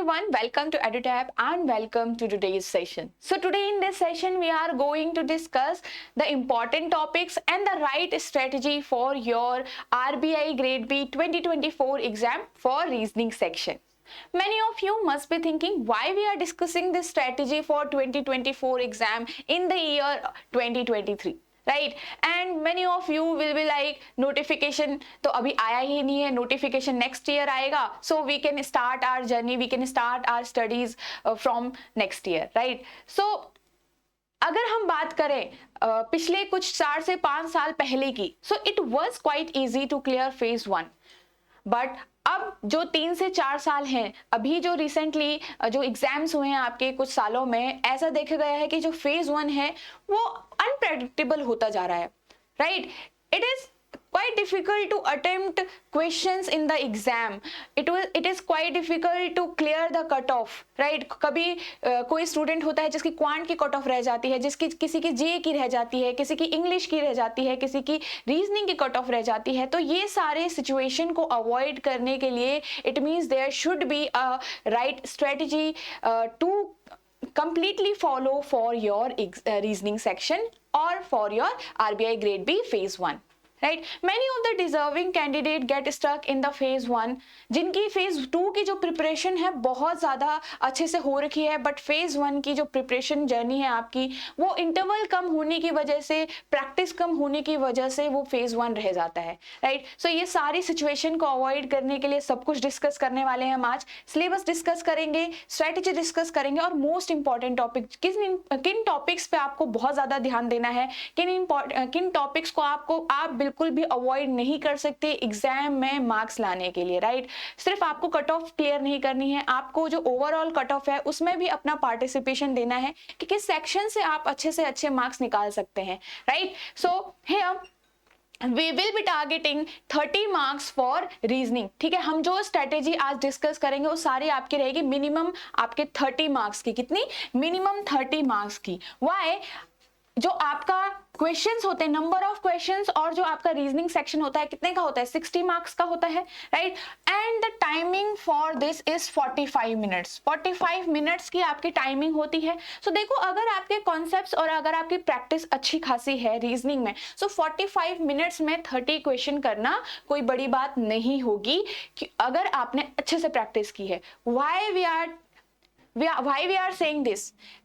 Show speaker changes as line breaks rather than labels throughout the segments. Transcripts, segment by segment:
everyone, welcome to EduTap and welcome to today's session. So today in this session we are going to discuss the important topics and the right strategy for your RBI Grade B 2024 exam for reasoning section. Many of you must be thinking why we are discussing this strategy for 2024 exam in the year 2023. Right and many of you will be like notification तो अभी आया ही नहीं है, notification next year आएगा, so we can start our journey, we can start our studies from next year, right. So अगर हम बात करें पिछले कुछ 4 से 5 साल पहले की, so it was quite easy to clear phase 1, but अब जो 3 से 4 साल हैं, अभी जो रिसेंटली जो एग्जाम्स हुए हैं आपके कुछ सालों में, ऐसा देखा गया है कि जो फेज 1 है वो अनप्रेडिक्टेबल होता जा रहा है, right. It is quite difficult to attempt questions in the exam. It is quite difficult to clear the cut off, right. कभी कोई स्टूडेंट होता है जिसकी क्वांट की कट ऑफ रह जाती है, जिसकी किसी की जे की रह जाती है, किसी की इंग्लिश की रह जाती है, किसी की रीजनिंग की कट ऑफ रह जाती है. तो ये सारे सिचुएशन को अवॉइड करने के लिए it means there should be a right strategy to completely follow for your reasoning section or for your RBI grade B phase 1. Right? Many of the deserving candidate get stuck in the phase 1, जिनकी phase 2 की जो preparation है बहुत ज़्यादा अच्छे से हो रखी है, बट phase 1 की जो प्रिपरेशन जर्नी है आपकी, वो इंटरवल कम होने की वजह से, प्रैक्टिस कम होने की वजह से वो phase 1 रह जाता है, राइट. सो ये सारी सिचुएशन को अवॉइड करने के लिए सब कुछ डिस्कस करने वाले हैं हम आज. सिलेबस डिस्कस करेंगे, स्ट्रैटेजी डिस्कस करेंगे और मोस्ट इंपॉर्टेंट टॉपिक किन टॉपिक्स पे आपको बहुत ज़्यादा ध्यान देना है, किन टॉपिक्स को आप बिल्कुल भी अवॉइड नहीं कर सकते एग्जाम में मार्क्स लाने के लिए, राइट. सिर्फ आपको कट ऑफ क्लियर नहीं करनी है, आपको जो ओवरऑल कट ऑफ है उसमें भी अपना पार्टिसिपेशन देना है कि किस सेक्शन से आप अच्छे से अच्छे मार्क्स निकाल सकते हैं, right. So here we will be targeting 30 marks for reasoning. ठीक है, हम जो स्ट्रेटेजी आज डिस्कस करेंगे वो सारी आपकी रहेगी मिनिमम आपके 30 मार्क्स की. कितनी? मिनिमम 30 मार्क्स की. Why? जो आपका क्वेश्चंस होते हैं, नंबर ऑफ क्वेश्चंस, और जो आपका रीजनिंग सेक्शन होता है कितने का होता है? 60 मार्क्स का होता है, right. And the timing for this is 45 minutes. 45 minutes की आपकी टाइमिंग होती है. सो देखो, अगर आपके कॉन्सेप्ट्स और अगर आपकी प्रैक्टिस अच्छी खासी है रीजनिंग में, सो 45 मिनट्स में 30 क्वेश्चन करना कोई बड़ी बात नहीं होगी कि अगर आपने अच्छे से प्रैक्टिस की है. Why we are saying this?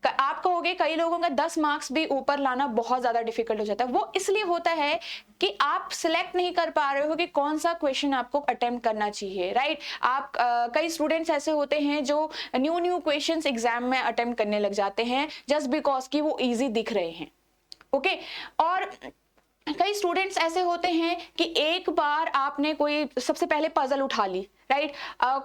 आप कहोगे कई लोगों का 10 मार्क्स भी ऊपर लाना बहुत ज्यादा डिफिकल्ट हो जाता है. वो इसलिए होता है कि आप सिलेक्ट नहीं कर पा रहे हो कि कौन सा क्वेश्चन आपको अटेम्प्ट करना चाहिए, राइट. आप कई स्टूडेंट्स ऐसे होते हैं जो न्यू क्वेश्चंस एग्जाम में अटेम्प्ट करने लग जाते हैं जस्ट बिकॉज कि वो इजी दिख रहे हैं, ओके. और कई स्टूडेंट्स ऐसे होते हैं कि एक बार आपने कोई सबसे पहले पजल उठा ली, राइट.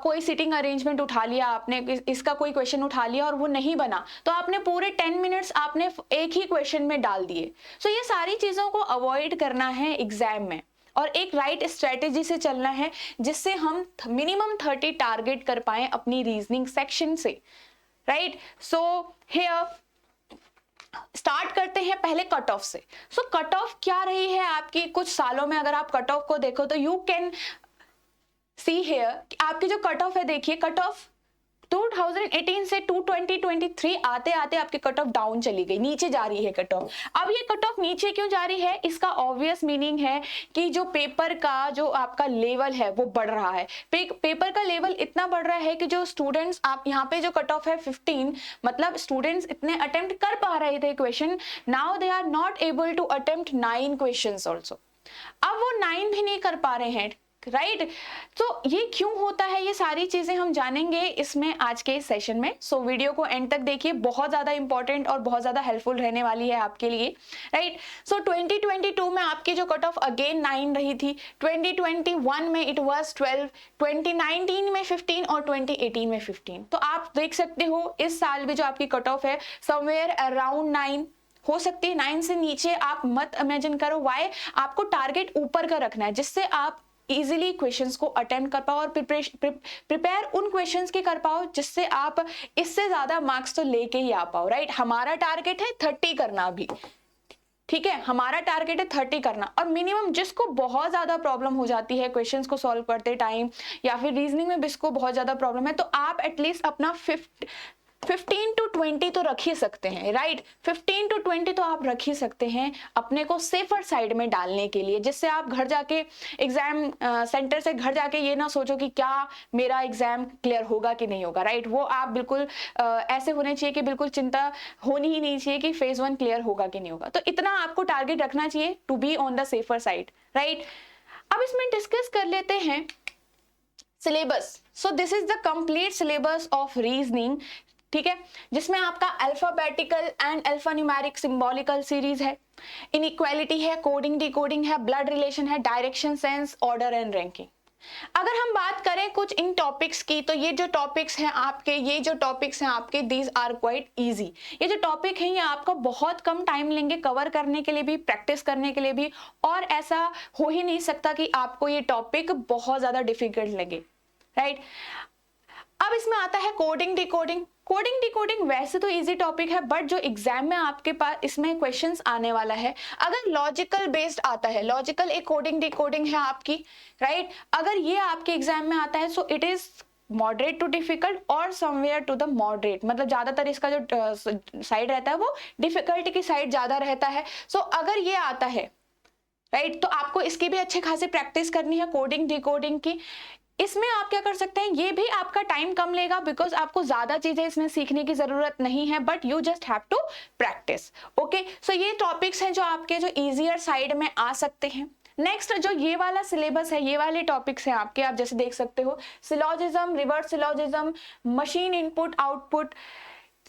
कोई सीटिंग अरेंजमेंट उठा लिया आपने, इसका कोई क्वेश्चन उठा लिया और वो नहीं बना, तो आपने पूरे 10 मिनट्स आपने एक ही क्वेश्चन में डाल दिए. सो ये सारी चीज़ों को अवॉइड करना है एग्जाम में और एक राइट स्ट्रेटेजी से चलना है जिससे हम मिनिमम 30 टारगेट कर पाए अपनी रीजनिंग सेक्शन से, राइट. सो हियर स्टार्ट करते हैं पहले कट ऑफ से. सो कट ऑफ क्या रही है आपकी कुछ सालों में? अगर आप कट ऑफ को देखो तो यू कैन सी हियर आपकी जो कट ऑफ है, देखिए कट ऑफ 2018 से 2023 आते आते आपकी कट ऑफ डाउन चली गई, नीचे जा रही है कट ऑफ. अब ये कट ऑफ नीचे क्यों जा रही है? इसका ऑब्वियस मीनिंग है कि जो पेपर का जो आपका लेवल है वो बढ़ रहा है. पेपर का लेवल इतना बढ़ रहा है कि जो स्टूडेंट्स, आप यहाँ पे जो कट ऑफ है 15, मतलब स्टूडेंट्स इतने अटेम्प्ट कर पा रहे थे question, now they are not able to attempt 9 questions also. अब वो 9 भी नहीं कर पा रहे हैं, राइट. तो ये क्यों होता है, ये सारी चीजें हम जानेंगे इसमें आज के सेशन में. सो वीडियो को एंड तक देखिए, बहुत ज्यादा इंपॉर्टेंट और बहुत ज्यादा हेल्पफुल रहने वाली है आपके लिए, राइट. सो 2022 में आपकी जो कट ऑफ अगेन 9 रही थी, 2021 में इट वाज 12, 2019 में 15 और 2018 में 15. तो आप देख सकते हो इस साल भी जो आपकी कट ऑफ है समवेयर अराउंड 9 हो सकती है. 9 से नीचे आप मत इमेजिन करो. वाई? आपको टारगेट ऊपर का रखना है जिससे आप इजीली क्वेश्चंस को अटेम्प्ट कर पाओ और प्रिपेयर उन क्वेश्चंस के कर पाओ जिससे आप इससे ज्यादा मार्क्स तो लेके ही आ पाओ, राइट. हमारा टारगेट है 30 करना अभी, ठीक है, हमारा टारगेट है 30 करना। और मिनिमम जिसको बहुत ज़्यादा प्रॉब्लम हो जाती है क्वेश्चंस को सॉल्व करते टाइम, या फिर रीजनिंग में जिसको बहुत ज़्यादा प्रॉब्लम है, तो आप एटलीस्ट अपना 15 to 20 तो रख ही सकते हैं, राइट। 15 to 20 तो आप रख ही सकते हैं अपने को सेफर साइड में डालने के लिए, जिससे आप घर जाके एग्जाम सेंटर से घर जाके ये ना सोचो कि क्या मेरा एग्जाम क्लियर होगा कि नहीं होगा, राइट। वो आप बिल्कुल ऐसे होने चाहिए कि बिल्कुल चिंता होनी ही नहीं चाहिए कि फेज 1 क्लियर होगा कि नहीं होगा। तो इतना आपको टारगेट रखना चाहिए to be on the safer side, right. अब इसमें डिस्कस कर लेते हैं syllabus. So this is the complete syllabus of reasoning, ठीक है, जिसमें आपका alphabetical and alphanumeric symbolical series है, इनइक्वालिटी है, कोडिंग डिकोडिंग है, ब्लड रिलेशन है, direction sense, order and ranking. अगर हम बात करें कुछ इन टॉपिक्स की, तो ये जो टॉपिक्स हैं आपके दीज आर क्वाइट इजी। ये जो टॉपिक हैं ये आपको बहुत कम टाइम लेंगे कवर करने के लिए भी, प्रैक्टिस करने के लिए भी, और ऐसा हो ही नहीं सकता कि आपको ये टॉपिक बहुत ज्यादा डिफिकल्ट लगे, राइट। अब इसमें आता है कोडिंग डिकोडिंग। कोडिंग डिकोडिंग वैसे तो इजी टॉपिक है, बट जो एग्जाम में आपके पास इसमें क्वेश्चंस आने वाला है, अगर लॉजिकल बेस्ड आता है, लॉजिकल एक कोडिंग डिकोडिंग है आपकी, राइट। अगर ये आपके एग्जाम में आता है, so it is moderate to difficult और समवेयर टू द मॉडरेट, मतलब ज्यादातर इसका जो साइड रहता है वो डिफिकल्टी की साइड ज्यादा रहता है। सो अगर ये आता है, राइट, तो आपको इसकी भी अच्छे खासी प्रैक्टिस करनी है कोडिंग डिकोडिंग की। इसमें आप क्या कर सकते हैं, ये भी आपका टाइम कम लेगा, बिकॉज आपको ज्यादा चीजें इसमें सीखने की जरूरत नहीं है, but you just have to practice. Okay, so ये टॉपिक्स हैं जो आपके जो इजियर साइड में आ सकते हैं। नेक्स्ट जो ये वाला सिलेबस है, ये वाले टॉपिक्स हैं आपके, आप जैसे देख सकते हो, syllogism, reverse syllogism, machine input output,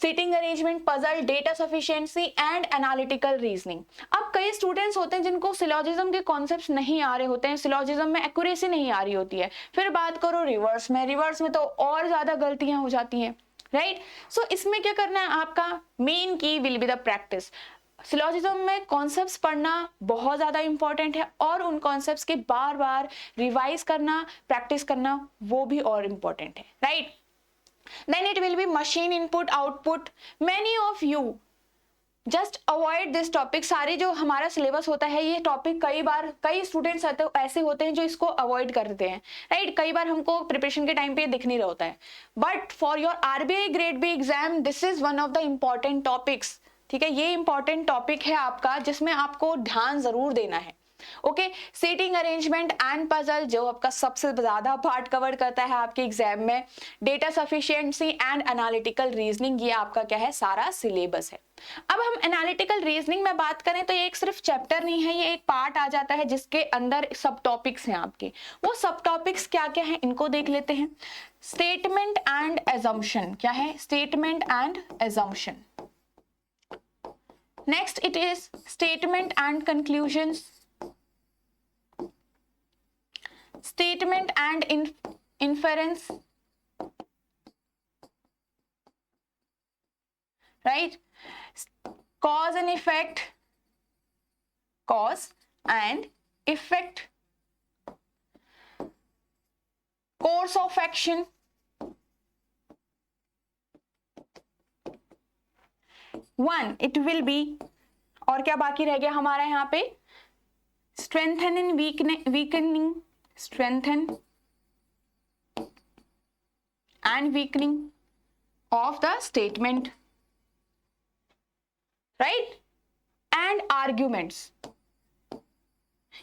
seating arrangement, puzzle, data sufficiency and analytical reasoning. अब कई स्टूडेंट्स होते हैं जिनको सिलॉजिज्म के कॉन्सेप्ट्स नहीं आ रहे होते हैं, सिलॉजिज्म में एक्यूरेसी नहीं आ रही होती है। फिर बात करो रिवर्स में तो और ज्यादा गलतियां हो जाती हैं, राइट। सो इसमें क्या करना है, आपका मेन की will be the practice. Syllogism में कॉन्सेप्ट्स पढ़ना बहुत ज्यादा इंपॉर्टेंट है, और उन कॉन्सेप्ट्स के बार बार रिवाइज करना, प्रैक्टिस करना, वो भी और इंपॉर्टेंट है, right. Then it will be machine input output. Many of you just avoid this topic. सारे जो हमारा सिलेबस होता है, ये टॉपिक कई स्टूडेंट्स ऐसे होते हैं जो इसको अवॉइड करते हैं, राइट। कई बार हमको प्रिपरेशन के टाइम पे दिख नहीं रहा होता है, but for your RBI grade B exam this is one of the important topics, ठीक है। ये इंपॉर्टेंट टॉपिक है आपका, जिसमें आपको ध्यान जरूर देना है। Okay, seating arrangement and puzzle जो आपका सबसे ज्यादा पार्ट कवर करता है आपके एग्जाम में, data sufficiency and analytical reasoning, ये आपका क्या है, सारा सिलेबस है। अब हम एनालिटिकल रीजनिंग में बात करें तो ये एक सिर्फ चैप्टर नहीं है, ये एक पार्ट आ जाता है जिसके अंदर सब टॉपिक्स हैं आपके। वो सब टॉपिक्स क्या क्या है, इनको देख लेते हैं। स्टेटमेंट एंड एजम्पशन, क्या है, statement and assumption. Next it is statement and conclusions, statement and inference, right, cause and effect, course of action, one it will be, और क्या बाकी रह गया हमारा यहाँ पे, strengthen and weakening, strengthen and weakening of the statement, right, and arguments।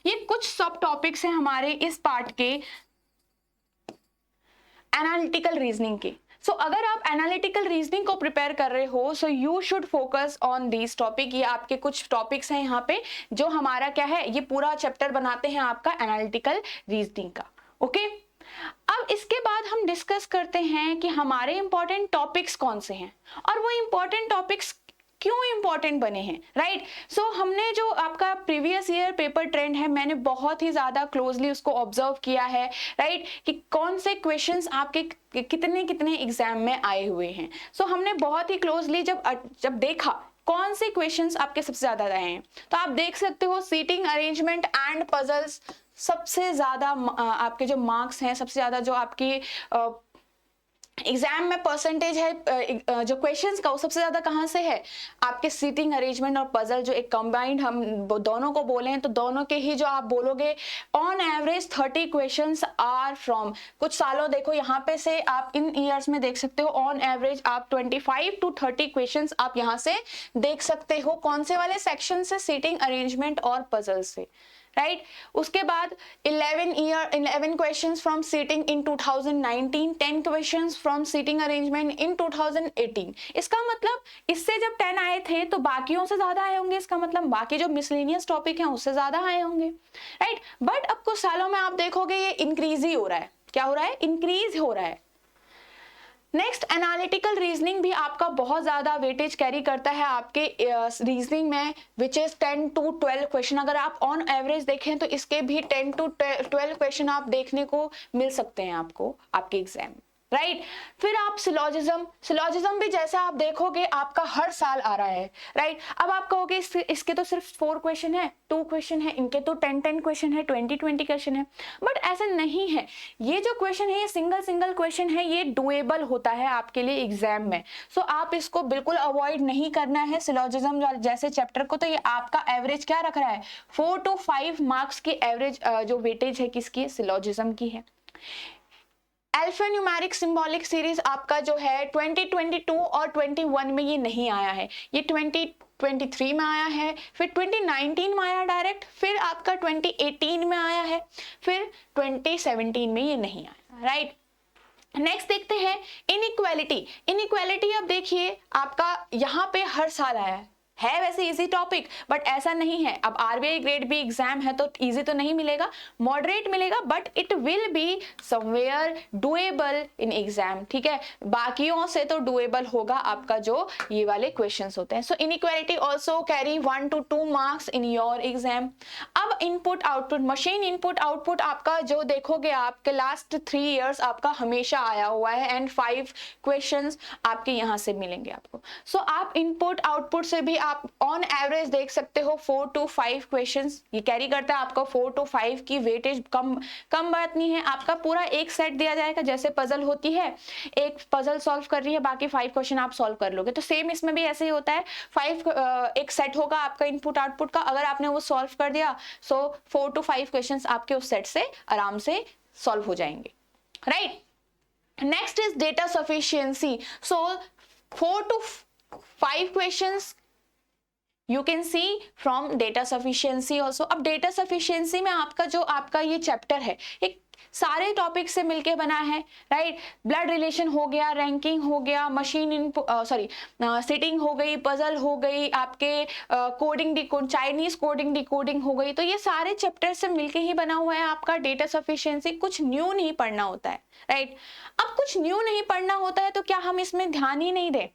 ये कुछ सब टॉपिक्स हैं हमारे इस पार्ट के एनालिटिकल रीजनिंग के। सो अगर आप एनालिटिकल रीजनिंग को प्रिपेयर कर रहे हो, so you should focus on these topic. ये आपके कुछ टॉपिक्स हैं यहाँ पे जो हमारा क्या है, ये पूरा चैप्टर बनाते हैं आपका एनालिटिकल रीजनिंग का। ओके, अब इसके बाद हम डिस्कस करते हैं कि हमारे इंपॉर्टेंट टॉपिक्स कौन से हैं और वो इंपॉर्टेंट टॉपिक्स क्यों इंपॉर्टेंट बने हैं, राइट। सो हमने जो आपका प्रीवियस ईयर पेपर ट्रेंड है, मैंने बहुत ही ज्यादा क्लोजली उसको ऑब्जर्व किया है, राइट, कि कौन से क्वेश्चंस आपके कितने एग्जाम में आए हुए हैं। सो हमने बहुत ही क्लोजली जब देखा कौन से क्वेश्चंस आपके सबसे ज्यादा आए हैं, तो आप देख सकते हो सीटिंग अरेंजमेंट एंड पजल्स सबसे ज्यादा आपके जो मार्क्स हैं, सबसे ज्यादा जो आपकी एग्जाम में परसेंटेज है जो क्वेश्चंस का, वो सबसे ज्यादा कहाँ से है, आपके सीटिंग अरेंजमेंट और पजल जो एक कंबाइंड हम दोनों को बोले हैं, तो दोनों के ही जो आप बोलोगे on average 30 questions are from, कुछ सालों देखो यहाँ पे से आप इन ईयर्स में देख सकते हो, ऑन एवरेज आप 25 to 30 क्वेश्चंस आप यहाँ से देख सकते हो। कौन से वाले सेक्शन से, सीटिंग अरेंजमेंट और पजल से, राइट। उसके बाद 11 questions from seating in 2019, 10 questions from seating arrangement in 2018। इसका मतलब इससे जब 10 आए थे तो बाकियों से ज्यादा आए होंगे, इसका मतलब बाकी जो मिसलेनियस टॉपिक हैं उससे ज्यादा आए होंगे, राइट। बट अब कुछ सालों में आप देखोगे ये इंक्रीज ही हो रहा है। क्या हो रहा है? इंक्रीज हो रहा है। नेक्स्ट, एनालिटिकल रीजनिंग भी आपका बहुत ज्यादा वेटेज कैरी करता है आपके रीजनिंग में, विच इज 10 to 12 क्वेश्चन। अगर आप ऑन एवरेज देखें तो इसके भी 10 to 12 क्वेश्चन आप देखने को मिल सकते हैं आपको आपके एग्जाम, राइट। फिर आप सिलॉजिज्म भी जैसा आप देखोगे आपका हर साल आ रहा है, राइट। अब आप कहोगे इसके तो सिर्फ 4 क्वेश्चन है, 2 क्वेश्चन है, इनके तो 10 क्वेश्चन है, 20 क्वेश्चन है, बट ऐसा नहीं है। ये जो क्वेश्चन है ये सिंगल क्वेश्चन है, ये डुएबल होता है आपके लिए एग्जाम में। सो आप इसको बिल्कुल अवॉइड नहीं करना है सिलॉजिज्म जैसे चैप्टर को। तो ये आपका एवरेज क्या रख रहा है, 4 to 5 मार्क्स की एवरेज जो वेटेज है किसकी, सिलॉजिज्म की है। अल्फान्यूमेरिक सिंबॉलिक सीरीज आपका जो है 2022 और 21 में ये नहीं आया है, ये 2023 में आया है, फिर 2019 में आया डायरेक्ट, फिर आपका 2018 में आया है, फिर 2017 में ये नहीं आया, राइट। नेक्स्ट देखते हैं इनइक्वालिटी। अब देखिए आपका यहाँ पे हर साल आया है वैसे इजी टॉपिक, बट ऐसा नहीं है। अब आरबीआई ग्रेड बी एग्जाम है तो इजी तो नहीं मिलेगा, मॉडरेट मिलेगा, but it will be somewhere doable in exam, ठीक है। बाकियों से तो डुएबल होगा आपका जो ये वाले क्वेश्चंस होते हैं। So inequality also carry 1 to 2 marks in your exam. अब input output, machine input output आपका जो देखोगे आपके लास्ट 3 इयर्स आपका हमेशा आया हुआ है, एंड 5 क्वेश्चंस आपके यहाँ से मिलेंगे आपको। सो आप इनपुट आउटपुट से भी आप ऑन एवरेज देख सकते हो 4 to 5 क्वेश्चंस ये कैरी करता है आपका। 4 to 5 की वेटेज कम बात नहीं है। आपका पूरा एक सेट दिया जाएगा, जैसे पजल होती है, एक पजल सॉल्व कर रही है, बाकी 5 क्वेश्चन आप सॉल्व कर लोगे, तो सेम इसमें भी ऐसे ही होता है। 5 एक सेट होगा आपका इनपुट आउटपुट का, अगर आपने वो सॉल्व कर दिया सो 4 to 5 क्वेश्चंस आपके उस सेट से आराम से सॉल्व हो जाएंगे, right. Next is data sufficiency. So 4 to 5 questions you can see from data sufficiency also। अब data sufficiency में आपका ये चैप्टर है, एक सारे टॉपिक से मिलके बना है, राइट। ब्लड रिलेशन हो गया, रैंकिंग हो गया, मशीन इनपुट सिटिंग हो गई, पजल हो गई, आपके चाइनीज कोडिंग डिकोडिंग हो गई। तो ये सारे चैप्टर से मिलके ही बना हुआ है आपका डेटा सफिशिएंसी। कुछ न्यू नहीं पढ़ना होता है, राइट। अब कुछ न्यू नहीं पढ़ना होता है तो क्या हम इसमें ध्यान ही नहीं दें,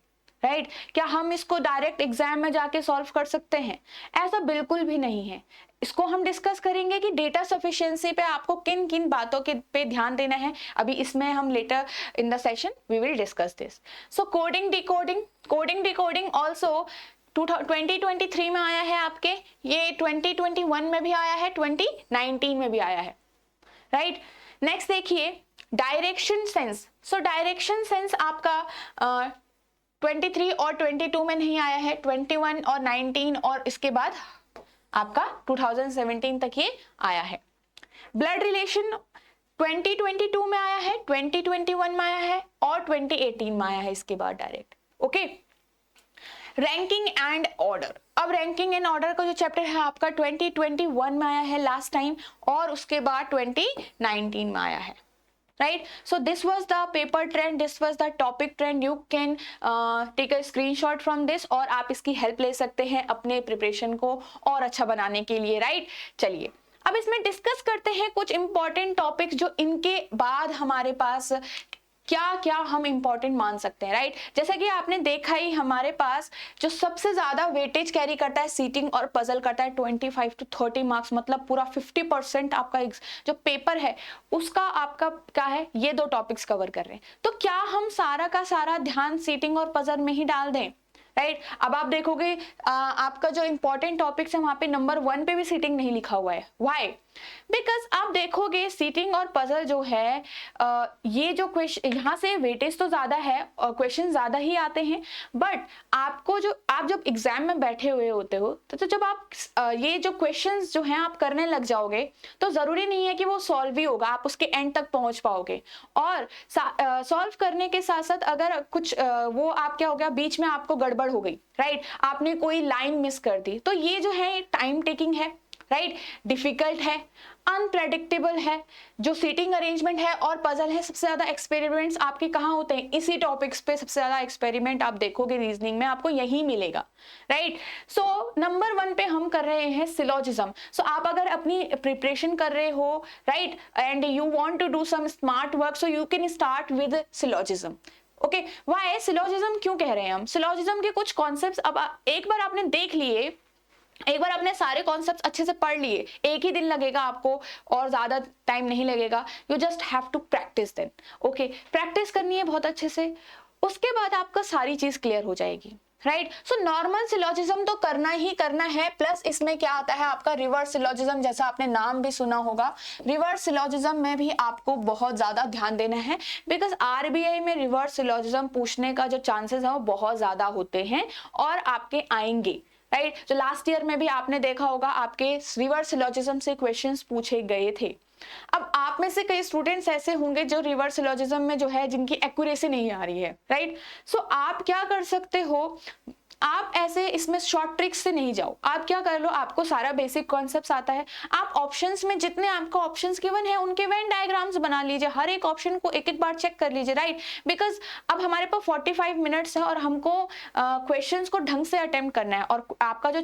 राइट। क्या हम इसको डायरेक्ट एग्जाम में जाके सॉल्व कर सकते हैं? ऐसा बिल्कुल भी नहीं है। इसको हम डिस्कस करेंगे कि डेटा सफिशिएंसी पे आपको किन किन बातों के पे ध्यान देना है। अभी इसमें हम later in the session we will discuss this. So coding decoding also 2023 में आया है आपके, ये 2021 में भी आया है, 2019 में भी आया है, राइट। नेक्स्ट देखिए direction sense. So direction sense आपका 23 और 22 में नहीं आया है, 21 और 19 और इसके बाद आपका 2017 तक ये आया है। ब्लड रिलेशन 2022 में आया है, 2021 में आया है और 2018 में आया है इसके बाद direct, okay. Ranking and order. अब रैंकिंग एंड ऑर्डर का जो चैप्टर है आपका 2021 में आया है लास्ट टाइम, और उसके बाद 2019 में आया है, right? So this was the paper trend, this was the topic trend. You can take a screenshot from this और आप इसकी हेल्प ले सकते हैं अपने प्रिपरेशन को और अच्छा बनाने के लिए, राइट। चलिए अब इसमें डिस्कस करते हैं कुछ इंपॉर्टेंट टॉपिक्स जो इनके बाद हमारे पास क्या क्या हम इंपॉर्टेंट मान सकते हैं, राइट। जैसा कि आपने देखा ही हमारे पास जो सबसे ज्यादा वेटेज कैरी करता है सीटिंग और पजल करता है 25 to 30 मार्क्स, मतलब पूरा 50% आपका जो पेपर है उसका आपका क्या है, ये 2 टॉपिक्स कवर कर रहे हैं। तो क्या हम सारा का सारा ध्यान सीटिंग और पजल में ही डाल दें, राइट। अब आप देखोगे आपका जो इंपॉर्टेंट टॉपिक्स है वहां पे नंबर 1 पे भी सीटिंग नहीं लिखा हुआ है, व्हाई? बिकॉज आप देखोगे सीटिंग और पजल जो है ये जो क्वेश्चन यहाँ से वेटेज तो ज़्यादा है और क्वेश्चन ज़्यादा ही आते हैं, बट आपको जो आप जब एग्जाम में बैठे हुए होते हो तो जब आप ये जो क्वेश्चंस जो हैं आप करने लग जाओगे तो ज़रूरी नहीं है कि वो सॉल्व ही होगा, आप उसके एंड तक पहुंच पाओगे। और सॉल्व करने के साथ साथ अगर कुछ वो आप क्या हो गया बीच में आपको गड़बड़ हो गई, राइट, आपने कोई लाइन मिस कर दी, तो ये जो है टाइम टेकिंग है, राइट, डिफिकल्ट है, अनप्रेडिक्टेबल है। जो सीटिंग अरेंजमेंट है और पजल है, सबसे ज्यादा एक्सपेरिमेंट्स आपके कहाँ होते हैं, इसी टॉपिक्स पे सबसे ज्यादा एक्सपेरिमेंट आप देखोगे रीजनिंग में आपको यही मिलेगा, राइट। सो नंबर 1 पे हम कर रहे हैं सिलोजिज्म। सो आप अगर अपनी प्रिपरेशन कर रहे हो, right, and you want to do some smart work, so you can start with syllogism. Okay, why syllogism क्यों कह रहे हैं हम? सिलोजिज्म के कुछ कॉन्सेप्ट्स अब एक बार आपने देख लिए, एक बार आपने सारे कॉन्सेप्ट्स अच्छे से पढ़ लिए, एक ही दिन लगेगा आपको और ज्यादा टाइम नहीं लगेगा, you just have to practice then. Okay, practice करनी है बहुत अच्छे से, उसके बाद आपका सारी चीज क्लियर हो जाएगी, राइट। सो नॉर्मल सिलोजिज्म तो करना ही करना है, प्लस इसमें क्या आता है आपका रिवर्स सिलोजिज्म, जैसा आपने नाम भी सुना होगा। रिवर्स सिलोजिज्म में भी आपको बहुत ज्यादा ध्यान देना है, बिकॉज आरबीआई में रिवर्स सिलोजिज्म पूछने का जो चांसेस है वो बहुत ज्यादा होते हैं और आपके आएंगे, राइट। जो लास्ट ईयर में भी आपने देखा होगा आपके रिवर्स सिलोजिज्म से क्वेश्चंस पूछे गए थे। अब आप में से कई स्टूडेंट्स ऐसे होंगे जो रिवर्स सिलोजिज्म में जो है जिनकी एक्यूरेसी नहीं आ रही है, राइट। सो आप क्या कर सकते हो, आप ऐसे इसमें शॉर्ट ट्रिक्स से नहीं जाओ, आप क्या कर लो, आपको सारा बेसिक कॉन्सेप्ट्स आता है, आप ऑप्शंस में जितने आपको ऑप्शंस गिवन है उनके वेन डायग्राम्स बना लीजिए, हर एक ऑप्शन को एक एक बार चेक कर लीजिए, राइट। बिकॉज अब हमारे पास 45 मिनट्स है और हमको क्वेश्चंस को ढंग से अटेम्प्ट करना है, और आपका जो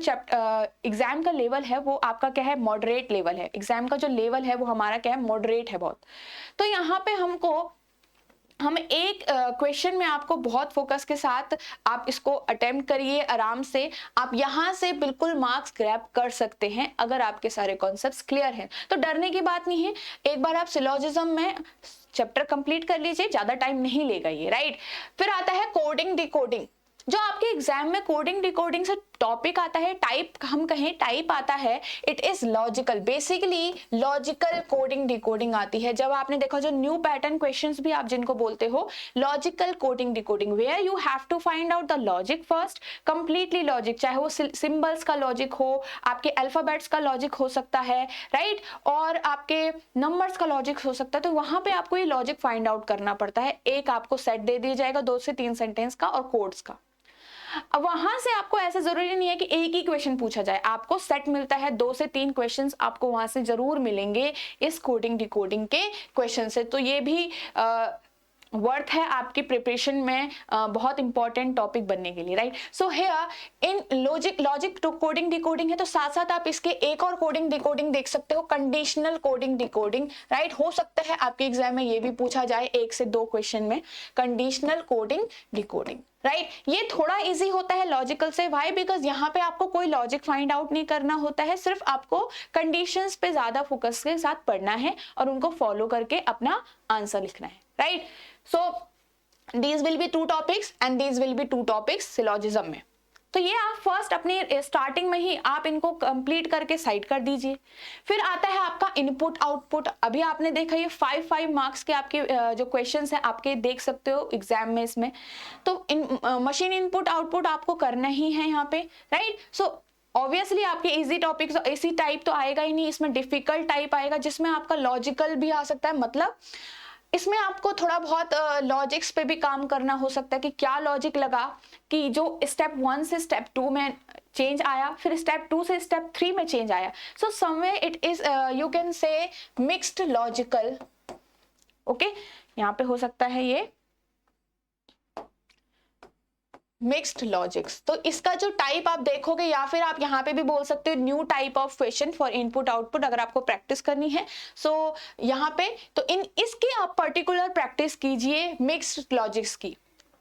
एग्जाम का लेवल है वो आपका क्या है, मॉडरेट लेवल है। एग्जाम का जो लेवल है वो हमारा क्या है, मॉडरेट है बहुत। तो यहाँ पे हम एक क्वेश्चन में आपको बहुत फोकस के साथ आप इसको अटेम्प्ट करिए आराम से, आप यहाँ से बिल्कुल मार्क्स ग्रैब कर सकते हैं अगर आपके सारे कॉन्सेप्ट्स क्लियर हैं। तो डरने की बात नहीं है, एक बार आप सिलोजिज्म में चैप्टर कंप्लीट कर लीजिए, ज्यादा टाइम नहीं लेगा ये, राइट। फिर आता है कोडिंग डिकोडिंग। जो आपके एग्जाम में कोडिंग डिकोडिंग से टॉपिक आता है, टाइप हम कहें टाइप आता है, it is logical, basically logical coding decoding आती है। जब आपने देखा जो न्यू पैटर्न क्वेश्चंस भी आप जिनको बोलते हो, logical coding decoding, where you have to find out the logic first, completely logic, चाहे वो सिंबल्स का लॉजिक हो, आपके अल्फाबेट्स का लॉजिक हो सकता है, राइट, और आपके नंबर्स का लॉजिक हो सकता है। तो वहां पे आपको ये लॉजिक फाइंड आउट करना पड़ता है। एक आपको सेट दे दिया जाएगा 2 से 3 सेंटेंस का और कोड्स का। अब वहां से आपको ऐसा जरूरी नहीं है कि एक ही क्वेश्चन पूछा जाए, आपको सेट मिलता है 2 से 3 क्वेश्चंस आपको वहां से जरूर मिलेंगे इस कोडिंग डिकोडिंग के क्वेश्चन से। तो ये भी वर्थ है आपकी प्रिपरेशन में, बहुत इंपॉर्टेंट टॉपिक बनने के लिए, right. So here in logic to coding decoding है, तो साथ साथ आप इसके एक और कोडिंग डिकोडिंग देख सकते हो, कंडीशनल कोडिंग डिकोडिंग, राइट। हो सकता है आपके एग्जाम में ये भी पूछा जाए 1 से 2 क्वेश्चन में, कंडीशनल कोडिंग डिकोडिंग, राइट। ये थोड़ा इजी होता है लॉजिकल से, व्हाई, बिकॉज यहाँ पे आपको कोई लॉजिक फाइंड आउट नहीं करना होता है, सिर्फ आपको कंडीशंस पे ज्यादा फोकस के साथ पढ़ना है और उनको फॉलो करके अपना आंसर लिखना है, right. So these will be 2 topics and these will be 2 topics syllogism में। तो ये आप फर्स्ट अपनी स्टार्टिंग में ही आप इनको कंप्लीट करके साइड कर दीजिए। फिर आता है आपका इनपुट आउटपुट। अभी आपने देखा ये 5 मार्क्स के आपके जो क्वेश्चंस हैं आपके देख सकते हो एग्जाम में इसमें। तो मशीन इनपुट आउटपुट आपको करना ही है यहाँ पे, राइट। सो ऑब्वियसली आपके इजी टॉपिक्स इसी टाइप तो आएगा ही नहीं, इसमें डिफिकल्ट टाइप आएगा जिसमें आपका लॉजिकल भी आ सकता है, मतलब इसमें आपको थोड़ा बहुत लॉजिक्स पे भी काम करना हो सकता है कि क्या लॉजिक लगा कि जो स्टेप 1 से स्टेप 2 में चेंज आया, फिर स्टेप 2 से स्टेप 3 में चेंज आया। So somewhere it is you can say mixed logical, okay, यहाँ पे हो सकता है ये मिक्स्ड लॉजिक्स। तो इसका जो टाइप आप देखोगे, या फिर आप यहाँ पे भी बोल सकते हो new type of question for input output, अगर आपको प्रैक्टिस करनी है। सो यहाँ पे तो इसकी आप पर्टिकुलर प्रैक्टिस कीजिए मिक्स्ड लॉजिक्स की,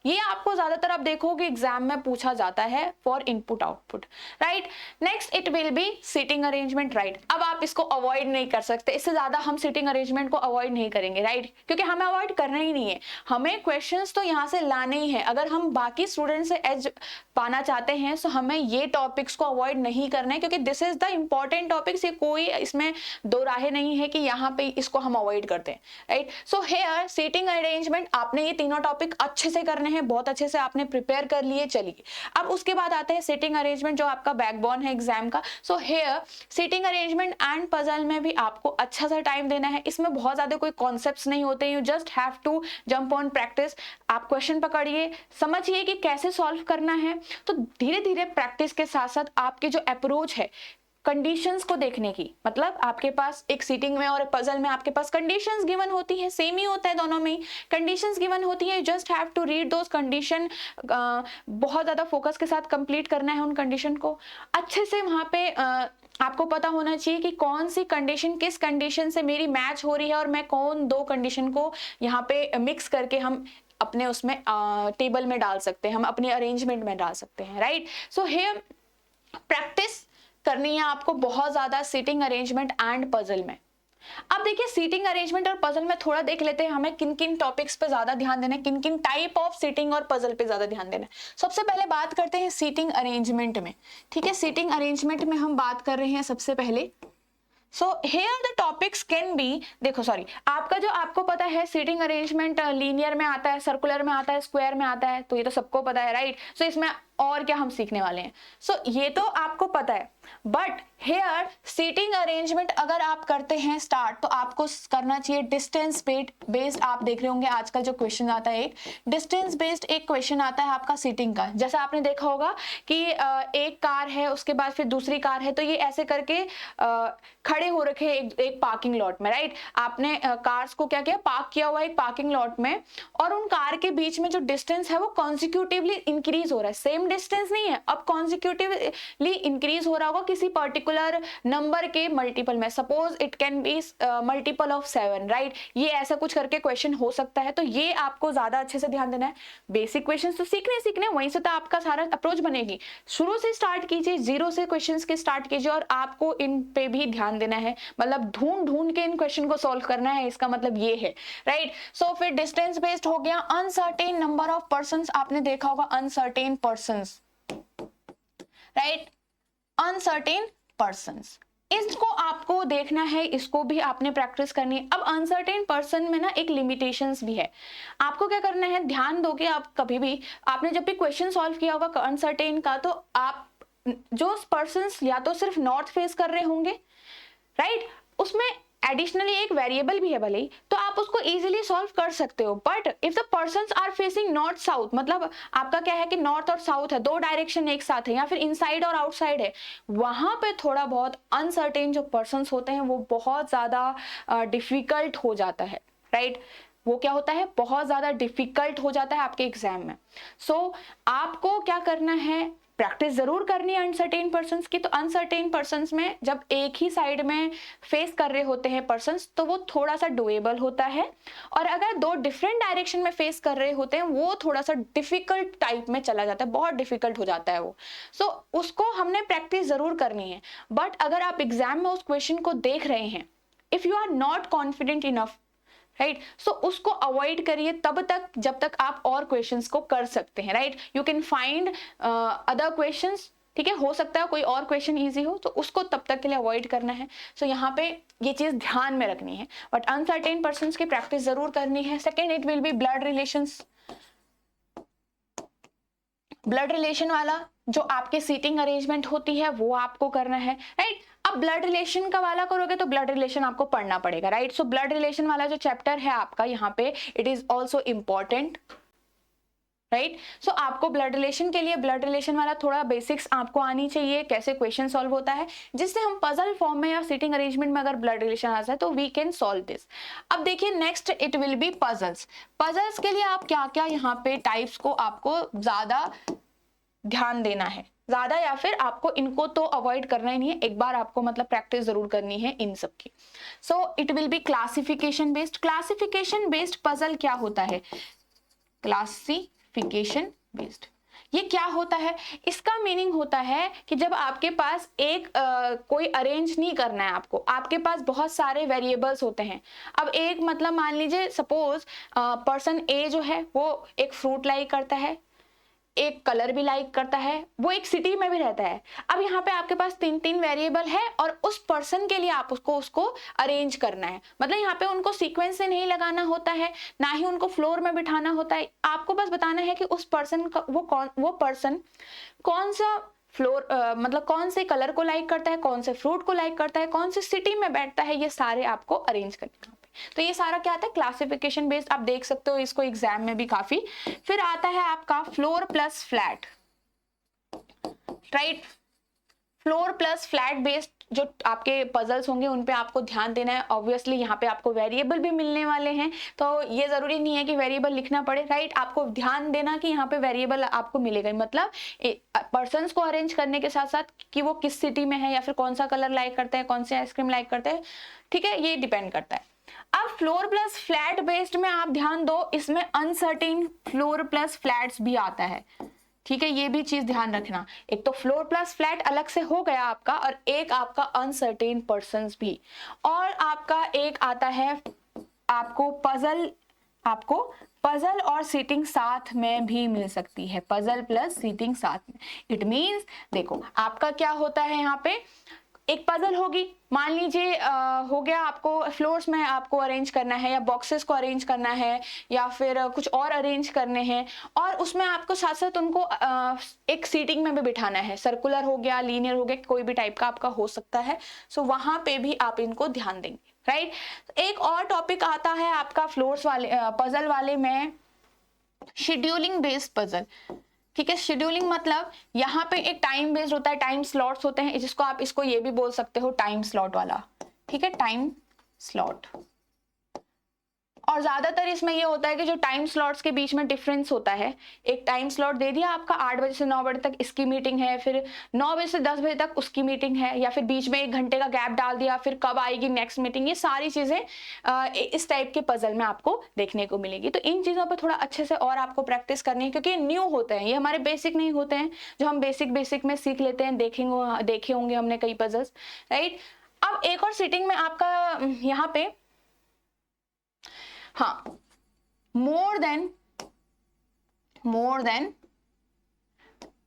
ये आपको ज्यादातर आप देखोगे एग्जाम में पूछा जाता है for input output, right. Next it will be seating arrangement, right. अब आप इसको अवॉइड नहीं कर सकते, इससे ज्यादा हम सीटिंग अरेंजमेंट को अवॉइड नहीं करेंगे, राइट, क्योंकि हमें अवॉइड करना ही नहीं है, हमें क्वेश्चंस तो यहाँ से लाने ही है। अगर हम बाकी स्टूडेंट से एज पाना चाहते हैं तो हमें ये टॉपिक्स को अवॉइड नहीं करना है, क्योंकि this is the important topics, ये कोई इसमें दो राहें नहीं है कि यहाँ पे इसको हम अवॉइड करते हैं, right. So here seating arrangement, आपने ये तीनों टॉपिक अच्छे से करने हैं, बहुत अच्छे से आपने प्रिपेयर कर लिए। चलिए अब उसके बाद आते हैं सीटिंग अरेंजमेंट, जो आपका बैकबोन है एग्जाम का। So here seating arrangement and puzzle में भी आपको अच्छा सा टाइम देना है। इसमें बहुत ज्यादा कोई कॉन्सेप्ट्स नहीं होते, you just have to jump on practice. आप क्वेश्चन पकड़िए, समझिए कि कैसे सॉल्व करना है, तो धीरे धीरे प्रैक्टिस के साथ साथ आपके जो अप्रोच है कंडीशंस को देखने की, मतलब आपके पास एक सीटिंग में और पजल में आपके पास कंडीशंस गिवन होती है, सेम ही होता है दोनों में ही कंडीशंस गिवन होती है, just have to read those condition. बहुत ज्यादा फोकस के साथ कंप्लीट करना है उन कंडीशन को अच्छे से। वहां पे आपको पता होना चाहिए कि कौन सी कंडीशन किस कंडीशन से मेरी मैच हो रही है, और मैं कौन दो कंडीशन को यहाँ पे मिक्स करके हम अपने उसमें टेबल में डाल सकते हैं, हम अपने अरेंजमेंट में डाल सकते हैं, राइट। सो हियर प्रैक्टिस करनी है आपको बहुत ज्यादा सीटिंग अरेंजमेंट एंड पजल में। अब देखिए सीटिंग अरेंजमेंट और पजल में थोड़ा देख लेते हैं हमें किन किन टॉपिक्स पे ज्यादा ध्यान देना है, किन किन टाइप ऑफ सीटिंग और पजल पे ज्यादा ध्यान देना है। सबसे पहले बात करते हैं सीटिंग अरेंजमेंट में, ठीक है। सीटिंग अरेंजमेंट में हम बात कर रहे हैं सबसे पहले, so here the topics can be, देखो सॉरी, आपका जो आपको पता है सीटिंग अरेंजमेंट लीनियर में आता है, सर्कुलर में आता है, स्क्वायर में आता है, तो ये तो सबको पता है, राइट। सो इसमें और क्या हम सीखने वाले हैं, सो ये तो आपको पता है। बट हेयर सीटिंग अरेंजमेंट अगर आप करते हैं स्टार्ट, तो आपको करना चाहिए डिस्टेंस बेस्ड। आप देख रहे होंगे आजकल जो क्वेश्चन आता है, एक डिस्टेंस बेस्ड एक क्वेश्चन आता है आपका सीटिंग का। जैसा आपने देखा होगा कि एक कार है, उसके बाद फिर दूसरी कार है, तो ये ऐसे करके खड़े हो रखे एक पार्किंग लॉट में, राइट। आपने कार्स को क्या किया, पार्क किया हुआ एक पार्किंग लॉट में, और उन कार के बीच में जो डिस्टेंस है वो कॉन्सिक्यूटिवली इंक्रीज हो रहा है, सेम डिस्टेंस नहीं है, अब कॉन्सिक्यूटिवली इंक्रीज हो रहा होगा किसी पर्टिकुलर नंबर के मल्टीपल में। Suppose it can be multiple of 7, right. ये ऐसा कुछ करके क्वेश्चन हो सकता है, तो ये आपको ज्यादा अच्छे से ध्यान देना है। बेसिक क्वेश्चन तो सीखने वहीं से तो आपका सारा अप्रोच बनेगी। शुरू से स्टार्ट कीजिए, जीरो से क्वेश्चंस के स्टार्ट कीजिए, और आपको इन पे भी ध्यान देना है, मतलब ढूंढ के इन क्वेश्चन को सॉल्व करना है, इसका मतलब ये है, राइट। सो फिर डिस्टेंस बेस्ड हो गया। अनसर्टेन नंबर ऑफ पर्संस, आपने देखा होगा uncertain persons, right, uncertain persons, इसको आपको देखना है, इसको भी आपने प्रैक्टिस करनी है। अब अनसर्टेन पर्सन में ना एक लिमिटेशंस भी है, आपको क्या करना है, ध्यान दोगे आप कभी भी, आपने जब भी क्वेश्चन सॉल्व किया होगा अनसर्टेन का, तो आप जो पर्सन्स या तो सिर्फ नॉर्थ फेस कर रहे होंगे, राइट, उसमें एडिशनली एक वेरिएबल भी है भले ही, तो आप उसको इजीली सॉल्व कर सकते हो। But if the persons are facing north south, मतलब आपका क्या है कि नॉर्थ और साउथ है, दो डायरेक्शन एक साथ है, या फिर इनसाइड और आउटसाइड है, वहां पे थोड़ा बहुत अनसर्टेन जो पर्सन्स होते हैं वो बहुत ज्यादा डिफिकल्ट हो जाता है, राइट। वो क्या होता है, बहुत ज्यादा डिफिकल्ट हो जाता है आपके एग्जाम में। सो आपको क्या करना है, प्रैक्टिस जरूर करनी है अनसर्टेन पर्सन्स की। तो अनसर्टेन पर्सन्स में जब एक ही साइड में फेस कर रहे होते हैं पर्सन्स, तो वो थोड़ा सा डुएबल होता है, और अगर दो डिफरेंट डायरेक्शन में फेस कर रहे होते हैं वो थोड़ा सा डिफिकल्ट टाइप में चला जाता है, बहुत डिफिकल्ट हो जाता है वो। सो उसको हमने प्रैक्टिस जरूर करनी है। बट अगर आप एग्जाम में उस क्वेश्चन को देख रहे हैं, if you are not confident enough, right, so उसको अवॉइड करिए तब तक जब तक आप और क्वेश्चंस को कर सकते हैं, right. You can find other questions, ठीक है, हो सकता है कोई और क्वेश्चन इजी हो, तो उसको तब तक के लिए अवॉइड करना है। सो यहाँ पे ये चीज ध्यान में रखनी है। बट अनसर्टेन पर्सन्स की प्रैक्टिस जरूर करनी है। Second, it will B blood relations. Blood relation वाला जो आपके सीटिंग अरेंजमेंट होती है वो आपको करना है, राइट। अब ब्लड रिलेशन का वाला करोगे तो ब्लड रिलेशन आपको पढ़ना पड़ेगा, राइट। सो ब्लड रिलेशन वाला जो चैप्टर है आपका यहाँ पे, it is also important, right. So आपको ब्लड रिलेशन के लिए ब्लड रिलेशन वाला थोड़ा बेसिक्स आपको आनी चाहिए, कैसे क्वेश्चन सॉल्व होता है, जिससे हम पजल फॉर्म में या सीटिंग अरेंजमेंट में अगर ब्लड रिलेशन आ जाए तो वी कैन सॉल्व दिस। अब देखिए next it will B puzzles. Puzzles के लिए आप क्या क्या यहाँ पे टाइप्स को आपको ज्यादा ध्यान देना है, ज्यादा या फिर आपको इनको तो अवॉइड करना ही नहीं है, एक बार आपको मतलब प्रैक्टिस जरूर करनी है इन सब की। So it will B classification based. Classification based puzzle क्या होता है, क्लासिफिकेशन क्लासिफिकेशन बेस्ड। ये क्या होता है? इसका मीनिंग होता है कि जब आपके पास एक कोई अरेंज नहीं करना है आपको, आपके पास बहुत सारे वेरिएबल्स होते हैं। अब एक मतलब मान लीजिए सपोज पर्सन ए जो है वो एक फ्रूट लाइक करता है, एक कलर भी लाइक करता है, वो एक सिटी में भी रहता है। अब यहाँ पे आपके पास तीन तीन वेरिएबल है और उस पर्सन के लिए आप उसको अरेंज करना है। मतलब यहाँ पे उनको सीक्वेंस से नहीं लगाना होता है, ना ही उनको फ्लोर में बिठाना होता है। आपको बस बताना है कि उस पर्सन का वो पर्सन कौन सा फ्लोर मतलब कौन से कलर को लाइक करता है, कौन से फ्रूट को लाइक करता है, कौन से सिटी में बैठता है, ये सारे आपको अरेंज करने। तो ये सारा क्या आता है? Classification based. आप देख सकते हो इसको एग्जाम में भी काफी। फिर आता है आपका floor plus flat, right? Floor plus flat based जो आपके पजल्स होंगे उन पे आपको ध्यान देना है। ऑब्वियसली यहाँ पे आपको वेरिएबल भी मिलने वाले हैं, तो ये जरूरी नहीं है कि वेरिएबल लिखना पड़े, राइट? आपको ध्यान देना कि यहाँ पे वेरिएबल आपको मिलेगा। मतलब पर्सन्स को अरेंज करने के साथ साथ कि वो किस सिटी में है या फिर कौन सा कलर लाइक करते हैं, कौन से आइसक्रीम लाइक करते हैं, ठीक है, ये डिपेंड करता है। अब फ्लोर प्लस फ्लैट बेस्ड में आप ध्यान दो, इसमें अनसर्टेन फ्लोर प्लस फ्लैट्स भी आता है, ठीक है? ये भी चीज ध्यान रखना। एक तो फ्लोर प्लस फ्लैट अलग से हो गया आपका, और एक आपका अनसर्टेन पर्सन्स भी, और आपका एक आता है आपको पजल और सीटिंग साथ में भी मिल सकती है। पजल प्लस सीटिंग साथ में, इट मींस देखो आपका क्या होता है, यहाँ पे एक पजल होगी, मान लीजिए हो गया, आपको फ्लोर्स में आपको अरेंज करना है या बॉक्सेस को अरेंज करना है या फिर कुछ और अरेंज करने हैं, और उसमें आपको साथ साथ उनको एक सीटिंग में भी बिठाना है। सर्कुलर हो गया, लीनियर हो गया, कोई भी टाइप का आपका हो सकता है। सो वहां पे भी आप इनको ध्यान देंगे, राइट? एक और टॉपिक आता है आपका फ्लोर्स वाले पजल वाले में, शेड्यूलिंग बेस्ड पजल, ठीक है? शेड्यूलिंग मतलब यहाँ पे एक टाइम बेस्ड होता है, टाइम स्लॉट्स होते हैं, जिसको आप इसको ये भी बोल सकते हो टाइम स्लॉट वाला, ठीक है? Time slot. और ज्यादातर इसमें ये होता है कि जो टाइम स्लॉट्स के बीच में डिफरेंस होता है, एक टाइम स्लॉट दे दिया आपका 8 बजे से 9 बजे तक इसकी मीटिंग है, फिर 9 बजे से 10 बजे तक उसकी मीटिंग है, या फिर बीच में 1 घंटे का गैप डाल दिया, फिर कब आएगी नेक्स्ट मीटिंग। ये सारी चीजें इस टाइप के पजल में आपको देखने को मिलेगी। तो इन चीजों पर थोड़ा अच्छे से और आपको प्रैक्टिस करनी है, क्योंकि न्यू होते हैं, ये हमारे बेसिक नहीं होते हैं जो हम बेसिक में सीख लेते हैं। देखे होंगे हमने कई पजल्स, राइट? अब एक और सीटिंग में आपका यहाँ पे, हाँ, मोर देन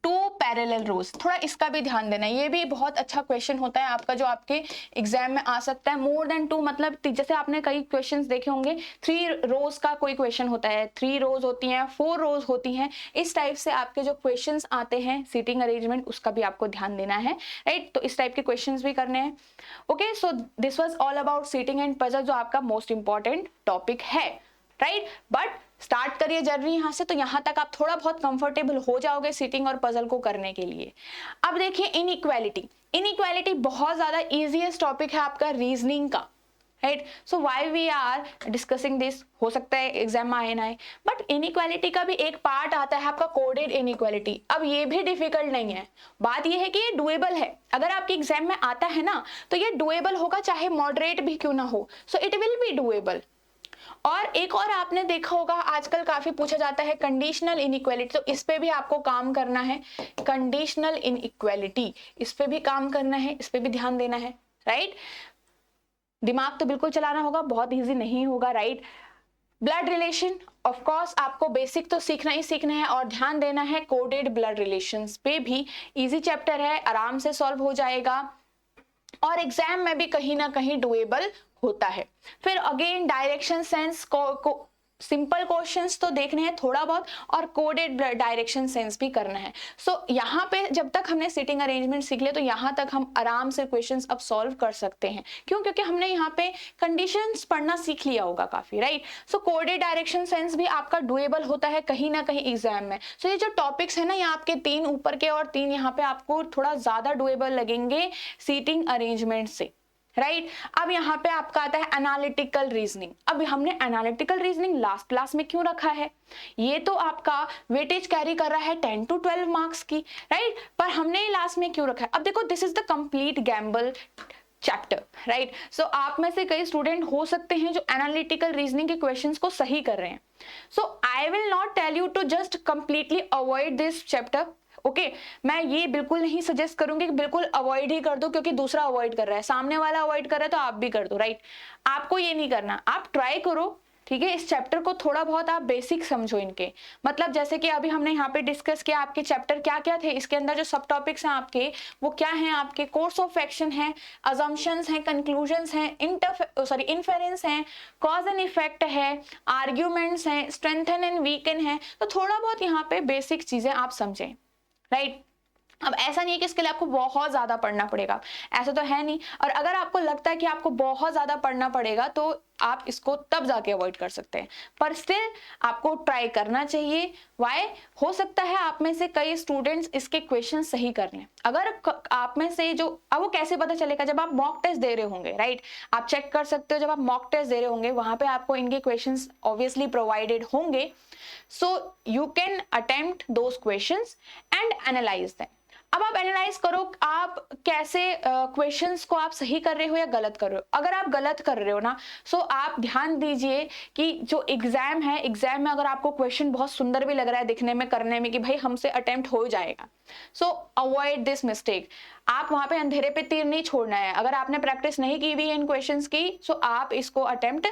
2 पैरेलल रोज, थोड़ा इसका भी ध्यान देना है। ये भी बहुत अच्छा क्वेश्चन होता है आपका जो आपके एग्जाम में आ सकता है। मोर देन 2 मतलब जैसे आपने कई क्वेश्चंस देखे होंगे, 3 रोज का कोई क्वेश्चन होता है, 3 रोज होती हैं, 4 रोज होती हैं। इस टाइप से आपके जो क्वेश्चंस आते हैं सीटिंग अरेंजमेंट, उसका भी आपको ध्यान देना है, राइट? तो इस टाइप के क्वेश्चंस भी करने हैं। Okay, so this was all about seating and puzzle, जो आपका मोस्ट इंपॉर्टेंट टॉपिक है, राइट? बट स्टार्ट करिए जर्नी यहाँ से, तो यहाँ तक आप थोड़ा बहुत कंफर्टेबल हो जाओगे सीटिंग और पजल को करने के लिए। अब देखिए इनइक्वालिटी बहुत ज्यादा इजीएस्ट टॉपिक है आपका रीजनिंग का, right? So why we are discussing this, हो सकता है एग्जाम में आए ना आए, बट इनइक्वालिटी का भी एक पार्ट आता है आपका कोडेड इनइक्वालिटी। अब ये भी डिफिकल्ट नहीं है, बात ये है कि ये डुएबल है। अगर आपके एग्जाम में आता है ना, तो ये डुएबल होगा, चाहे मॉडरेट भी क्यों ना हो, so it will B doable. और एक और आपने देखा होगा आजकल काफी पूछा जाता है कंडीशनल इनइक्वालिटी, तो इस पे भी आपको काम करना है। कंडीशनल इनइक्वालिटी, इस पे भी काम करना है, इस पे भी ध्यान देना है, राइट? दिमाग तो बिल्कुल चलाना होगा, बहुत इजी नहीं होगा, right? Blood relation, of course आपको बेसिक तो सीखना ही सीखना है, और ध्यान देना है कोडेड ब्लड रिलेशंस पे भी। इजी चैप्टर है, आराम से सॉल्व हो जाएगा, और एग्जाम में भी कहीं ना कहीं डुएबल होता है। फिर अगेन डायरेक्शन सेंस को सिंपल क्वेश्चंस तो देखने हैं थोड़ा बहुत, और कोडेड डायरेक्शन सेंस भी करना है। सो यहाँ पे जब तक हमने सीटिंग अरेंजमेंट सीख लिया, तो यहाँ तक हम आराम से क्वेश्चंस अब सॉल्व कर सकते हैं। क्यों? क्योंकि हमने यहाँ पे कंडीशंस पढ़ना सीख लिया होगा काफी, राइट? सो कोडेड डायरेक्शन सेंस भी आपका डुएबल होता है कहीं ना कहीं एग्जाम में। सो ये जो टॉपिक्स है ना, यहाँ आपके 3 ऊपर के और 3 यहाँ पे आपको थोड़ा ज्यादा डुएबल लगेंगे सीटिंग अरेंजमेंट से, राइट? अब यहाँ पे आपका आता है एनालिटिकल रीजनिंग। अब हमने एनालिटिकल रीजनिंग लास्ट क्लास में क्यों रखा है? ये तो आपका वेटेज कैरी कर रहा है 10 to 12 मार्क्स की, राइट? पर हमने लास्ट में क्यों रखा है? अब देखो, this is the complete gamble chapter, right. So आप में से कई स्टूडेंट हो सकते हैं जो एनालिटिकल रीजनिंग के क्वेश्चंस को सही कर रहे हैं। So I will not tell you to just completely avoid this chapter, okay. मैं ये बिल्कुल नहीं सजेस्ट करूंगी कि बिल्कुल अवॉइड ही कर दो क्योंकि दूसरा अवॉइड कर रहा है, सामने वाला अवॉइड कर रहा है तो आप भी कर दो, राइट। आपको ये नहीं करना, आप ट्राई करो, ठीक है। इस चैप्टर को थोड़ा बहुत आप बेसिक समझो इनके, मतलब जैसे कि अभी हमने यहाँ पे डिस्कस किया आपके चैप्टर क्या क्या थे, इसके अंदर जो सब टॉपिक्स हैं आपके वो क्या हैं, आपके कोर्स ऑफ एक्शन है, अजम्पशंस हैं, कंक्लूजन्स हैं, इन्फेरेंस हैं, कॉज एंड इफेक्ट है, आर्ग्यूमेंट्स हैं, स्ट्रेंथन एंड वीकन है। तो थोड़ा बहुत यहाँ पे बेसिक चीजें आप समझें, राइट। अब ऐसा नहीं है कि इसके लिए आपको बहुत ज्यादा पढ़ना पड़ेगा, ऐसा तो है नहीं। और अगर आपको लगता है कि आपको बहुत ज्यादा पढ़ना पड़ेगा तो आप इसको तब जाके अवॉइड कर सकते हैं, पर स्टिल आपको ट्राई करना चाहिए। वाई, हो सकता है आप में से कई स्टूडेंट्स इसके क्वेश्चन सही कर लें। अगर आप में से जो, अब वो कैसे पता चलेगा, जब आप मॉक टेस्ट दे रहे होंगे, राइट। आप चेक कर सकते हो जब आप मॉक टेस्ट दे रहे होंगे, वहां पे आपको इनके क्वेश्चन ऑब्वियसली प्रोवाइडेड होंगे। सो you can attempt those questions and analyse them. अब आप एनालाइज करो आप कैसे क्वेश्चंस को आप सही कर रहे हो या गलत कर रहे हो। अगर आप गलत कर रहे हो ना, सो आप ध्यान दीजिए कि जो एग्जाम है, एग्जाम में अगर आपको क्वेश्चन बहुत सुंदर भी लग रहा है दिखने में, करने में, कि भाई हमसे अटेम्प्ट हो जाएगा, सो अवॉइड दिस मिस्टेक। आप वहां पे अंधेरे पे तीर नहीं छोड़ना है। अगर आपने प्रैक्टिस नहीं की हुई इन क्वेश्चंस की, सो आप इसको अटेम्प्ट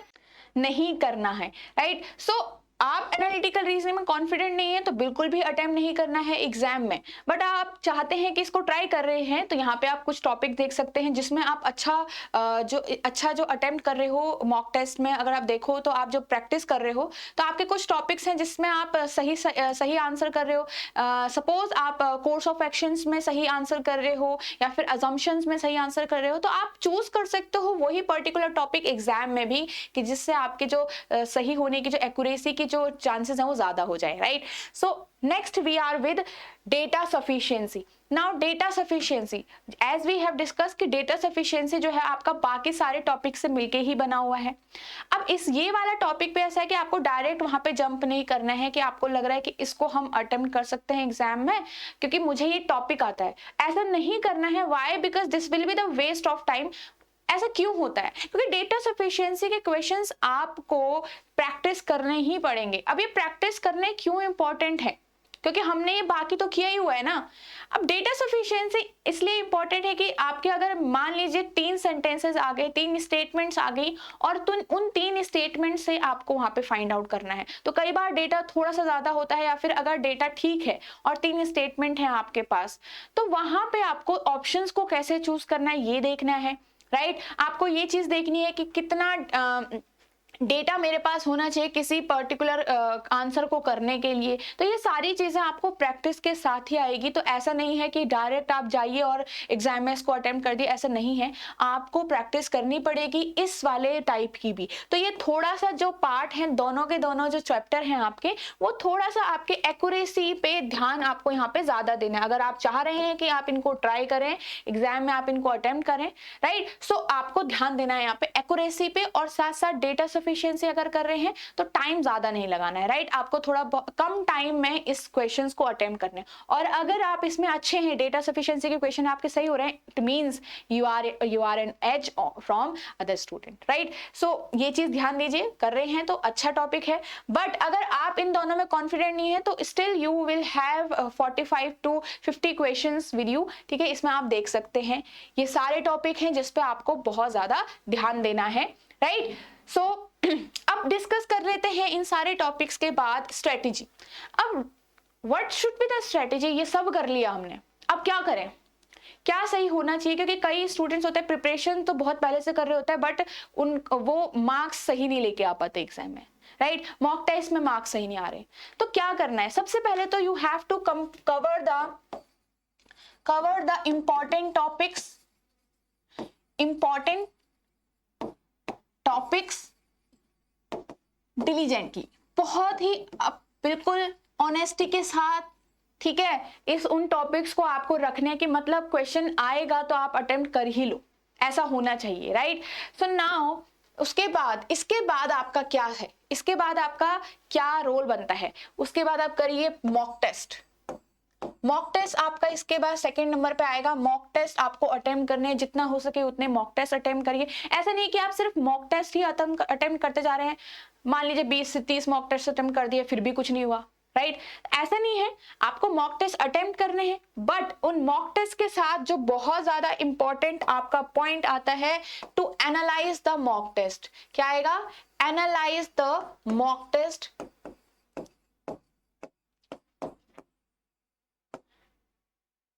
नहीं करना है, राइट। सो आप एनालिटिकल रीजनिंग में कॉन्फिडेंट नहीं है तो बिल्कुल भी अटेम्प्ट नहीं करना है एग्जाम में। बट आप चाहते हैं कि इसको ट्राई कर रहे हैं तो यहाँ पे आप कुछ टॉपिक देख सकते हैं जिसमें आप अच्छा जो अटेम्प्ट कर रहे हो मॉक टेस्ट में, अगर आप देखो तो आप जो प्रैक्टिस कर रहे हो तो आपके कुछ टॉपिक्स हैं जिसमें आप सही आंसर कर रहे हो। सपोज आप कोर्स ऑफ एक्शंस में सही आंसर कर रहे हो या फिर अजम्पशंस में सही आंसर कर रहे हो, तो आप चूज कर सकते हो वही पर्टिकुलर टॉपिक एग्जाम में भी, कि जिससे आपके जो सही होने की जो एक्यूरेसी की जो चांसेस हैं वो ज्यादा हो जाए, right. So next we are with data sufficiency. Now data sufficiency, as we have discuss कि डेटा सफिशिएंसी जो है आपका बाकी सारे टॉपिक से मिलके ही बना हुआ है। अब इस ये वाला टॉपिक पे ऐसा है कि आपको डायरेक्ट वहां पे जंप नहीं करना है कि आपको लग रहा है कि इसको हम अटेम्प्ट कर सकते हैं एग्जाम में क्योंकि मुझे ये टॉपिक आता है, ऐसा नहीं करना है। Why? Because this will be the waste of time. ऐसा क्यों होता है? क्योंकि डेटा सफिशिएंसी के क्वेश्चंस आपको प्रैक्टिस करने ही पड़ेंगे। अब ये प्रैक्टिस करने क्यों इंपॉर्टेंट है? क्योंकि हमने ये बाकी तो किया ही हुआ है ना। अब डेटा सफिशिएंसी इसलिए इंपॉर्टेंट है कि आपके अगर मान लीजिए 3 सेंटेंसेस आ गए, 3 स्टेटमेंट्स आ गई और उन 3 स्टेटमेंट से आपको वहां पे फाइंड आउट करना है, तो कई बार डेटा थोड़ा सा ज्यादा होता है, या फिर अगर डेटा ठीक है और 3 स्टेटमेंट है आपके पास, तो वहां पे आपको ऑप्शंस को कैसे चूज करना है ये देखना है, राइट। आपको ये चीज देखनी है कि कितना डेटा मेरे पास होना चाहिए किसी पर्टिकुलर आंसर को करने के लिए। तो ये सारी चीजें आपको प्रैक्टिस के साथ ही आएगी। तो ऐसा नहीं है कि डायरेक्ट आप जाइए और एग्जाम में इसको अटेम्प्ट कर दिए, ऐसा नहीं है। आपको प्रैक्टिस करनी पड़ेगी इस वाले टाइप की भी। तो ये थोड़ा सा जो पार्ट है, दोनों के दोनों जो चैप्टर हैं आपके, वो थोड़ा सा आपके एक्यूरेसी पे ध्यान आपको यहाँ पे ज्यादा देना है। अगर आप चाह रहे हैं कि आप इनको ट्राई करें, एग्जाम में आप इनको अटेम्प्ट करें, राइट, सो आपको ध्यान देना है यहाँ पे एक्यूरेसी पे, और साथ साथ डेटा सफिशिएंसी अगर कर रहे हैं तो टाइम ज्यादा नहीं लगाना है, राइट। आपको थोड़ा कम टाइम में इस क्वेश्चंस को अटेम्प्ट करने, और अगर आप इसमें अच्छे हैं, डेटा सफिशिएंसी के क्वेश्चन आपके सही हो रहे हैं, it means you are an edge from other student, right. So ये चीज ध्यान दीजिए, कर रहे हैं तो अच्छा टॉपिक है। बट अगर आप इन दोनों में कॉन्फिडेंट नहीं है तो still you will have 45 to 50 questions with you, ठीक है। इसमें आप देख सकते हैं ये सारे टॉपिक हैं जिसपे आपको बहुत ज्यादा ध्यान देना है, राइट। सो अब डिस्कस कर लेते हैं इन सारे टॉपिक्स के बाद स्ट्रेटेजी। अब what should be the strategy, ये सब कर लिया हमने, अब क्या करें, क्या सही होना चाहिए? क्योंकि कई स्टूडेंट्स होते हैं प्रिपरेशन तो बहुत पहले से कर रहे होते हैं, बट वो मार्क्स सही नहीं लेके आ पाते एग्जाम में, राइट। मॉक टेस्ट में मार्क्स सही नहीं आ रहे, तो क्या करना है? सबसे पहले तो you have to cover the important topics diligently, बहुत ही बिल्कुल ऑनेस्टी के साथ, ठीक है। इस उन टॉपिक्स को आपको रखने की, मतलब क्वेश्चन आएगा तो आप अटेम्प्ट कर ही लो, ऐसा होना चाहिए, राइट। सो नाउ इसके बाद आपका क्या है, इसके बाद आपका क्या रोल बनता है? उसके बाद आप करिए मॉक टेस्ट, मॉक टेस्ट आपका इसके बाद सेकंड नंबर पे आएगा। मॉक टेस्ट आपको अटेम्प्ट करने हैं, जितना हो सके उतने मॉक टेस्ट अटेम्प्ट करिए। ऐसा नहीं कि आप सिर्फ मॉक टेस्ट ही अटेम्प्ट करते जा रहे हैं, मान लीजिए 20 से 30 मॉक टेस्ट अटेम्प्ट कर दिए फिर भी कुछ नहीं हुआ, राइट? ऐसा नहीं है, आपको मॉक टेस्ट अटेम्प्ट करने हैं, बट उन मॉक टेस्ट के साथ जो बहुत ज्यादा इंपॉर्टेंट आपका पॉइंट आता है, to analyse the mock test. क्या आएगा? Analyse the mock test.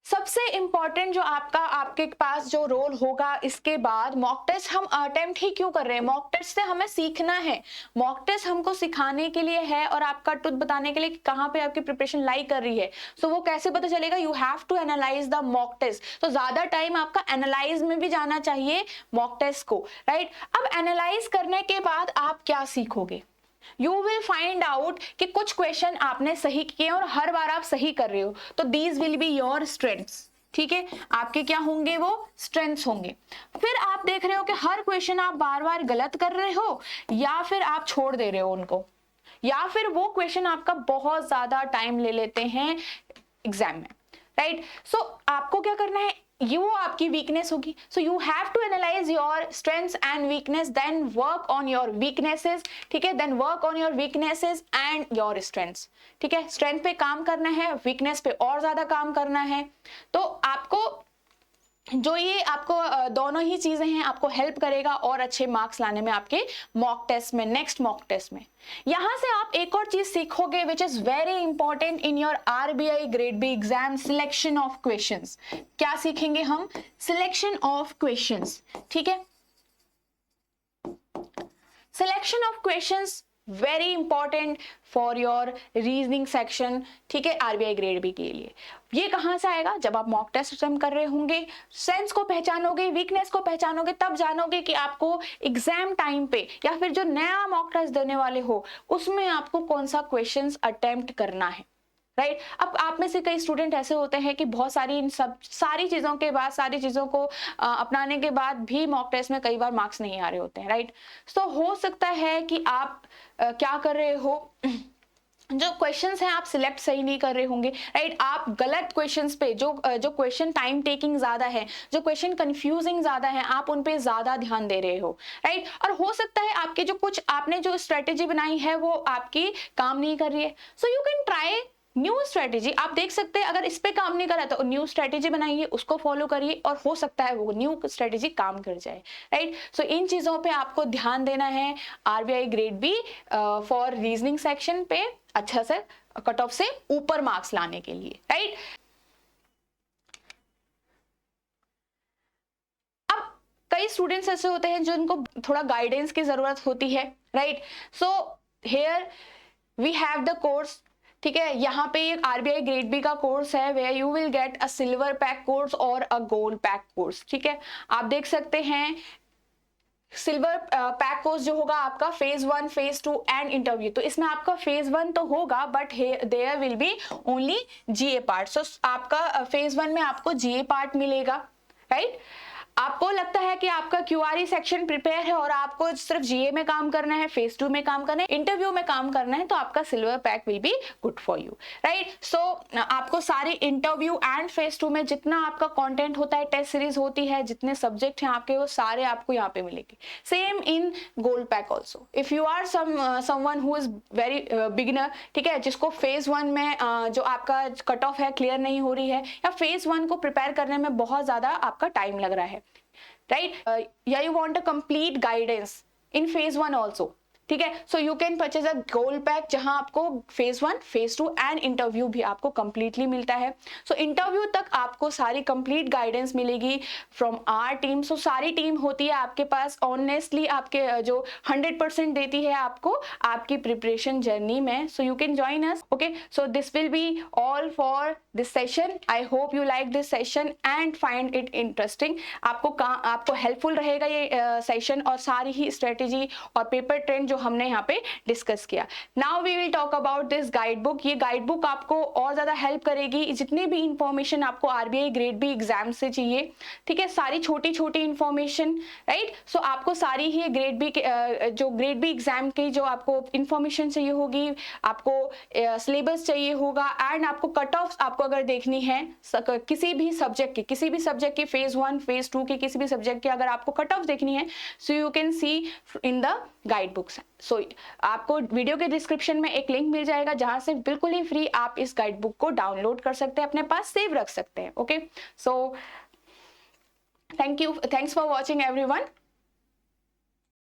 सबसे इंपॉर्टेंट जो आपके पास जो रोल होगा इसके बाद, मॉक टेस्ट हम अटेम्प्ट ही क्यों कर रहे हैं? मॉक टेस्ट से हमें सीखना है, मॉक टेस्ट हमको सिखाने के लिए है और आपका ट्रुथ बताने के लिए कि कहाँ पे आपकी प्रिपरेशन लाई कर रही है। सो वो कैसे पता चलेगा? You have to analyse the mock test. तो ज्यादा टाइम आपका एनालाइज में भी जाना चाहिए मॉक टेस्ट को, राइट? अब एनालाइज करने के बाद आप क्या सीखोगे? यू विल फाइंड आउट कि कुछ क्वेश्चन आपने सही किए और हर बार आप सही कर रहे हो, तो these will be your strengths. ठीक है, आपके क्या होंगे? वो स्ट्रेंथ्स होंगे। फिर आप देख रहे हो कि हर क्वेश्चन आप बार बार गलत कर रहे हो, या फिर आप छोड़ दे रहे हो उनको, या फिर वो क्वेश्चन आपका बहुत ज्यादा टाइम ले लेते हैं एग्जाम में, राइट? सो आपको क्या करना है? ये वो आपकी वीकनेस होगी। So you have to analyse your strengths and weakness, then work on your weaknesses. ठीक है, then work on your weaknesses and your strengths. ठीक है, स्ट्रेंथ पे काम करना है, वीकनेस पे और ज्यादा काम करना है। तो आपको जो ये आपको दोनों ही चीजें हैं, आपको हेल्प करेगा और अच्छे मार्क्स लाने में आपके मॉक टेस्ट में, नेक्स्ट मॉक टेस्ट में। यहां से आप एक और चीज सीखोगे which is very important in your RBI grade B exam, selection of questions. क्या सीखेंगे हम? Selection of questions. ठीक है, selection of questions very important for your reasoning section. ठीक है, आरबीआई ग्रेड बी के लिए। ये कहां से आएगा? जब आप मॉक टेस्ट अटेम्प्ट कर रहे होंगे, सेंस को पहचानोगे, वीकनेस को पहचानोगे, तब जानोगे कि आपको एग्जाम टाइम पे या फिर जो नया मॉक टेस्ट देने वाले हो उसमें आपको कौन सा क्वेश्चंस अटेम्प्ट करना है, राइट? अब आप में से कई स्टूडेंट ऐसे होते हैं कि बहुत सारी इन सब सारी चीजों के बाद, सारी चीजों को अपनाने के बाद भी मॉक टेस्ट में कई बार मार्क्स नहीं आ रहे होते हैं, राइट? तो हो सकता है कि आप क्या कर रहे हो, जो क्वेश्चंस हैं आप सिलेक्ट सही नहीं कर रहे होंगे, राइट? आप गलत क्वेश्चंस पे, जो क्वेश्चन टाइम टेकिंग ज्यादा है, जो क्वेश्चन कंफ्यूजिंग ज्यादा है, आप उन पे ज्यादा ध्यान दे रहे हो, राइट? और हो सकता है आपके जो कुछ आपने जो स्ट्रेटेजी बनाई है वो आपकी काम नहीं कर रही है। So you can try new strategy. आप देख सकते हैं अगर इस पे काम नहीं करा तो न्यू स्ट्रेटेजी बनाइए, उसको फॉलो करिए और हो सकता है वो न्यू स्ट्रेटेजी काम कर जाए, राइट? सो इन चीजों पे आपको ध्यान देना है RBI grade B for reasoning section पे अच्छा से कट ऑफ से ऊपर मार्क्स लाने के लिए, राइट? अब कई स्टूडेंट्स ऐसे होते हैं जिनको थोड़ा गाइडेंस की जरूरत होती है, right? So here we have the course. ठीक है, यहाँ पे एक आरबीआई ग्रेड बी का कोर्स है where you will get a silver pack course और अ गोल्ड पैक कोर्स। ठीक है, आप देख सकते हैं सिल्वर पैक कोर्स जो होगा आपका फेज 1, फेज 2 एंड इंटरव्यू। तो इसमें आपका फेज 1 तो होगा but there will be only GA part. So आपका फेज 1 में आपको जीए पार्ट मिलेगा, राइट? आपको लगता है कि आपका क्यूआरई सेक्शन प्रिपेयर है और आपको सिर्फ जीए में काम करना है, फेज 2 में काम करना है, इंटरव्यू में काम करना है, तो आपका silver pack will be good for you, right? So आपको सारे इंटरव्यू एंड फेज 2 में जितना आपका कंटेंट होता है, टेस्ट सीरीज होती है, जितने सब्जेक्ट हैं आपके वो सारे आपको यहाँ पे मिलेंगे। Same in gold pack also. If you are someone who is very beginner, ठीक है, जिसको फेज 1 में जो आपका कट ऑफ है क्लियर नहीं हो रही है, या फेज 1 को प्रिपेयर करने में बहुत ज्यादा आपका टाइम लग रहा है, right? Yeah, you want a complete guidance in phase 1 also. ठीक है, so you can purchase a gold pack जहां आपको फेज 1, फेज 2 एंड इंटरव्यू भी आपको कंप्लीटली मिलता है। सो इंटरव्यू तक आपको सारी कंप्लीट गाइडेंस मिलेगी फ्रॉम आवर टीम। सो सारी टीम होती है आपके पास, ऑनेस्टली आपके जो 100% देती है आपको आपकी प्रिपरेशन जर्नी में। So you can join us, okay? So this will be all for this session. I hope you like this session and find it interesting. आपको हेल्पफुल रहेगा ये सेशन, और सारी ही स्ट्रेटेजी और पेपर ट्रेंड जो हमने यहाँ पे डिस्कस किया। Now we will talk about this guide book. ये गाइड बुक आपको और ज़्यादा हेल्प करेगी, जितनी भी इंफॉर्मेशन आपको आरबीआई ग्रेड बी एग्जाम से चाहिए, ठीक है, सारी छोटी छोटी इंफॉर्मेशन, राइट। सो आपको सारी ही ग्रेड बी जो ग्रेड बी एग्जाम की जो आपको इंफॉर्मेशन चाहिए होगी, आपको सिलेबस चाहिए होगा, एंड आपको कट ऑफ आपको अगर देखनी है किसी भी सब्जेक्ट की फेज 1 फेज 2 की किसी भी सब्जेक्ट की अगर आपको कट ऑफ देखनी है, so you can see in the guide books. So आपको वीडियो के डिस्क्रिप्शन में एक लिंक मिल जाएगा जहां से बिल्कुल ही फ्री आप इस गाइड बुक को डाउनलोड कर सकते हैं, अपने पास सेव रख सकते हैं। Okay, so thanks for watching everyone.